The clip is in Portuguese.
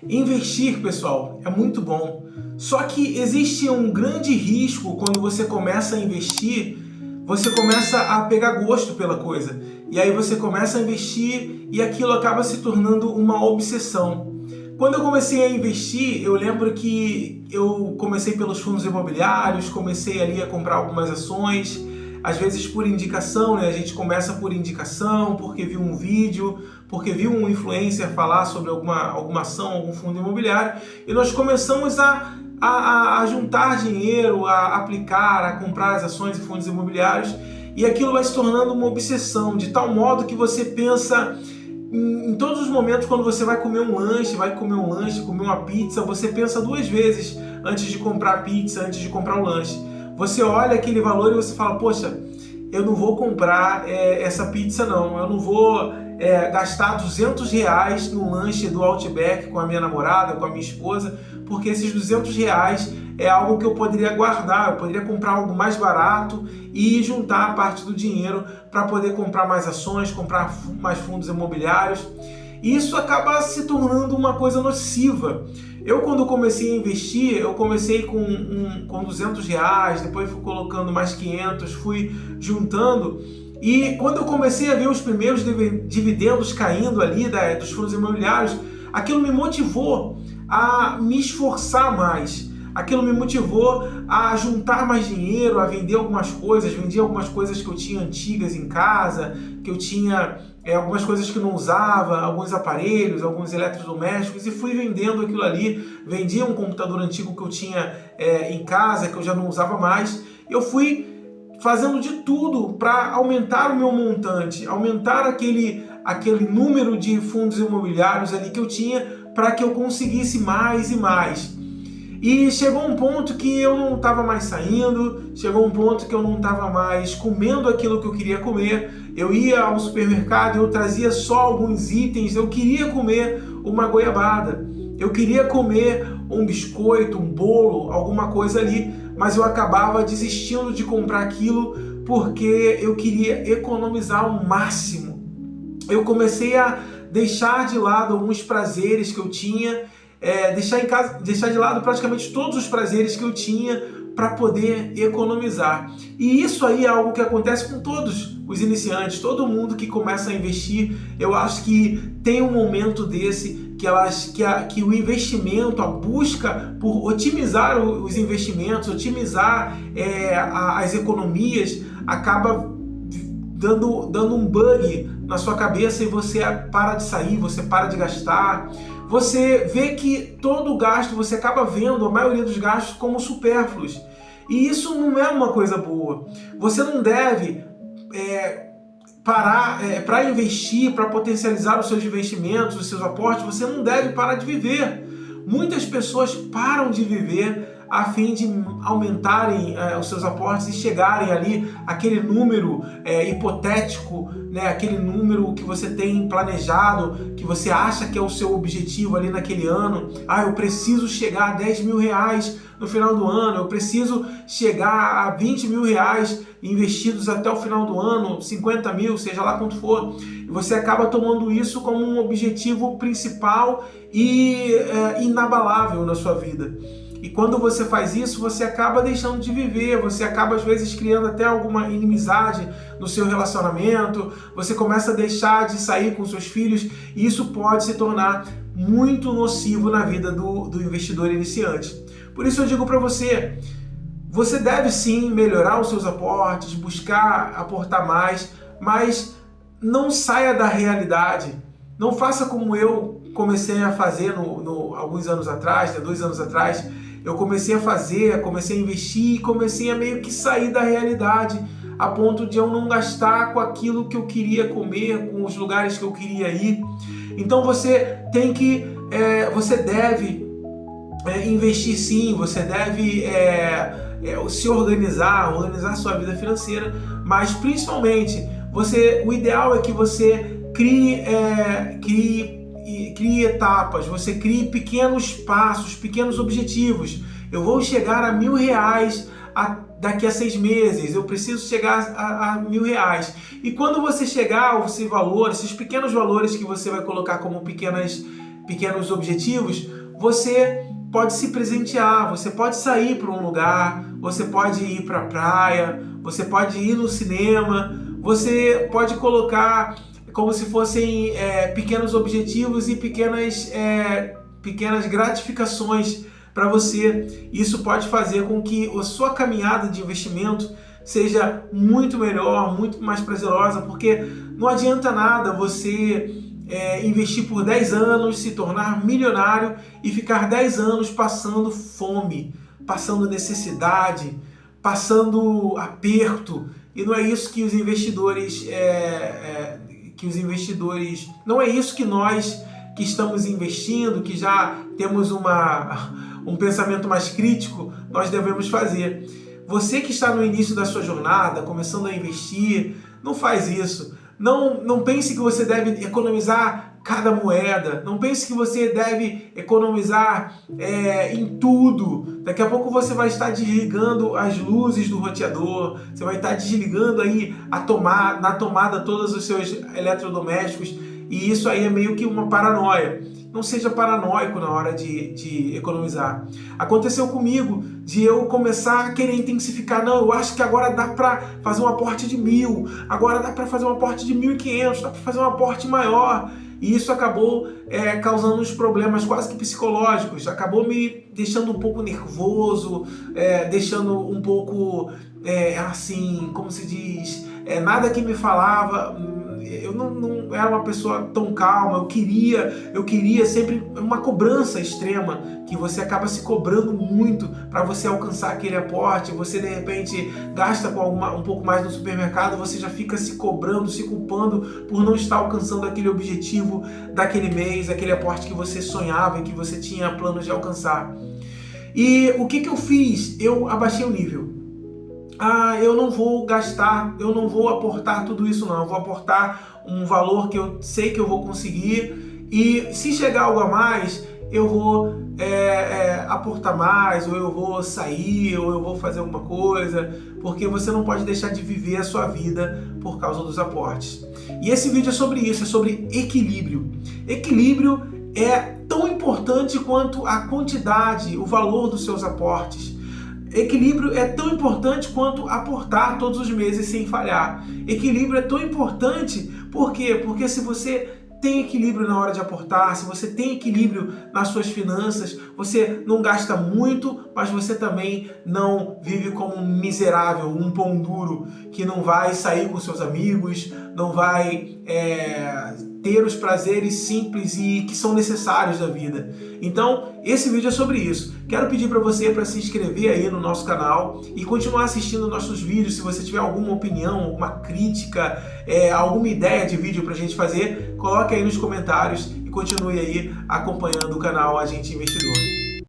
Investir, pessoal, é muito bom. Só que existe um grande risco quando você começa a investir, você começa a pegar gosto pela coisa. E aí você começa a investir e aquilo acaba se tornando uma obsessão. Quando eu comecei a investir, eu lembro que eu comecei pelos fundos imobiliários, comecei ali a comprar algumas ações, às vezes por indicação, né? A gente começa por indicação, porque viu um vídeo, porque viu um influencer falar sobre alguma ação, algum fundo imobiliário, e nós começamos a juntar dinheiro, a aplicar, a comprar as ações e fundos imobiliários, e aquilo vai se tornando uma obsessão, de tal modo que você pensa em todos os momentos, quando você vai comer um lanche, comer uma pizza, você pensa duas vezes antes de comprar a pizza, antes de comprar o lanche. Você olha aquele valor e você fala, poxa, eu não vou comprar essa pizza não, eu não vou gastar R$200 no lanche do Outback com a minha namorada, com a minha esposa, porque esses R$200 é algo que eu poderia guardar, eu poderia comprar algo mais barato e juntar parte do dinheiro para poder comprar mais ações, comprar mais fundos imobiliários. E isso acaba se tornando uma coisa nociva. Eu, quando comecei a investir, eu comecei com R$200, depois fui colocando mais 500, fui juntando. E quando eu comecei a ver os primeiros dividendos caindo ali dos fundos imobiliários, aquilo me motivou a me esforçar mais. Aquilo me motivou a juntar mais dinheiro, a vender algumas coisas. Vendi algumas coisas que eu tinha antigas em casa, que eu tinha algumas coisas que eu não usava, alguns aparelhos, alguns eletrodomésticos, e fui vendendo aquilo ali. Vendi um computador antigo que eu tinha em casa, que eu já não usava mais. Eu fui fazendo de tudo para aumentar o meu montante, aumentar aquele número de fundos imobiliários ali que eu tinha, para que eu conseguisse mais e mais. E chegou um ponto que eu não estava mais saindo, chegou um ponto que eu não estava mais comendo aquilo que eu queria comer. Eu ia ao supermercado, eu trazia só alguns itens, eu queria comer uma goiabada, eu queria comer um biscoito, um bolo, alguma coisa ali, mas eu acabava desistindo de comprar aquilo porque eu queria economizar ao máximo. Eu comecei a deixar de lado alguns prazeres que eu tinha, deixar de lado praticamente todos os prazeres que eu tinha para poder economizar. E isso aí é algo que acontece com todos os iniciantes, todo mundo que começa a investir. Eu acho que tem um momento desse que o investimento, a busca por otimizar os investimentos, otimizar as economias, acaba dando um bug na sua cabeça e você para de sair, você para de gastar. Você vê que todo o gasto, você acaba vendo a maioria dos gastos como supérfluos. E isso não é uma coisa boa. Você não deve parar para investir, para potencializar os seus investimentos, os seus aportes. Você não deve parar de viver. Muitas pessoas param de viver a fim de aumentarem os seus aportes e chegarem ali aquele número hipotético, né? Aquele número que você tem planejado, que você acha que é o seu objetivo ali naquele ano. Eu preciso chegar a R$10.000 no final do ano, eu preciso chegar a R$20.000 investidos até o final do ano, 50 mil, seja lá quanto for. E você acaba tomando isso como um objetivo principal e inabalável na sua vida. E quando você faz isso, você acaba deixando de viver, você acaba às vezes criando até alguma inimizade no seu relacionamento, você começa a deixar de sair com seus filhos, e isso pode se tornar muito nocivo na vida do investidor iniciante. Por isso eu digo para você, você deve sim melhorar os seus aportes, buscar aportar mais, mas não saia da realidade. Não faça como eu comecei a fazer alguns anos atrás, 2 anos atrás. Eu comecei a investir e comecei a meio que sair da realidade, a ponto de eu não gastar com aquilo que eu queria comer, com os lugares que eu queria ir. Então você deve investir sim, você deve se organizar sua vida financeira, mas principalmente o ideal é que você crie etapas, você crie pequenos passos, pequenos objetivos. Eu vou chegar a R$1.000 daqui a 6 meses, eu preciso chegar a R$1.000. E quando você chegar a esses pequenos valores que você vai colocar como pequenos objetivos, você pode se presentear, você pode sair para um lugar, você pode ir para a praia, você pode ir no cinema, você pode colocar como se fossem pequenos objetivos e pequenas gratificações para você. Isso pode fazer com que a sua caminhada de investimento seja muito melhor, muito mais prazerosa, porque não adianta nada você investir por 10 anos, se tornar milionário e ficar 10 anos passando fome, passando necessidade, passando aperto. E não é isso que os investidores, não é isso que nós que estamos investindo, que já temos um pensamento mais crítico, nós devemos fazer. Você que está no início da sua jornada, começando a investir, não faz isso. Não pense que você deve economizar cada moeda. Não pense que você deve economizar em tudo. Daqui a pouco você vai estar desligando as luzes do roteador. Você vai estar desligando aí na tomada todos os seus eletrodomésticos. E isso aí é meio que uma paranoia. Não seja paranoico na hora de economizar. Aconteceu comigo de eu começar a querer intensificar. Não, eu acho que agora dá para fazer um aporte de 1.000, agora dá para fazer um aporte de 1.500, dá para fazer um aporte maior. E isso acabou causando uns problemas quase que psicológicos. Acabou me deixando um pouco nervoso, deixando um pouco, assim, como se diz, nada que me falava. Eu não era uma pessoa tão calma, eu queria sempre uma cobrança extrema, que você acaba se cobrando muito para você alcançar aquele aporte. Você de repente gasta com um pouco mais no supermercado, você já fica se cobrando, se culpando por não estar alcançando aquele objetivo daquele mês, aquele aporte que você sonhava e que você tinha planos de alcançar. E o que eu fiz? Eu abaixei o nível. Eu não vou gastar, eu não vou aportar tudo isso não, eu vou aportar um valor que eu sei que eu vou conseguir, e se chegar algo a mais, eu vou aportar mais, ou eu vou sair, ou eu vou fazer alguma coisa, porque você não pode deixar de viver a sua vida por causa dos aportes. E esse vídeo é sobre isso, é sobre equilíbrio. Equilíbrio é tão importante quanto a quantidade, o valor dos seus aportes. Equilíbrio é tão importante quanto aportar todos os meses sem falhar. Equilíbrio é tão importante, por quê? Porque se você tem equilíbrio na hora de aportar, se você tem equilíbrio nas suas finanças, você não gasta muito, mas você também não vive como um miserável, um pão duro, que não vai sair com seus amigos, não vai ter os prazeres simples e que são necessários da vida. Então, esse vídeo é sobre isso. Quero pedir para você para se inscrever aí no nosso canal e continuar assistindo nossos vídeos. Se você tiver alguma opinião, alguma crítica, alguma ideia de vídeo para a gente fazer, coloque aí nos comentários e continue aí acompanhando o canal Agente Investidor.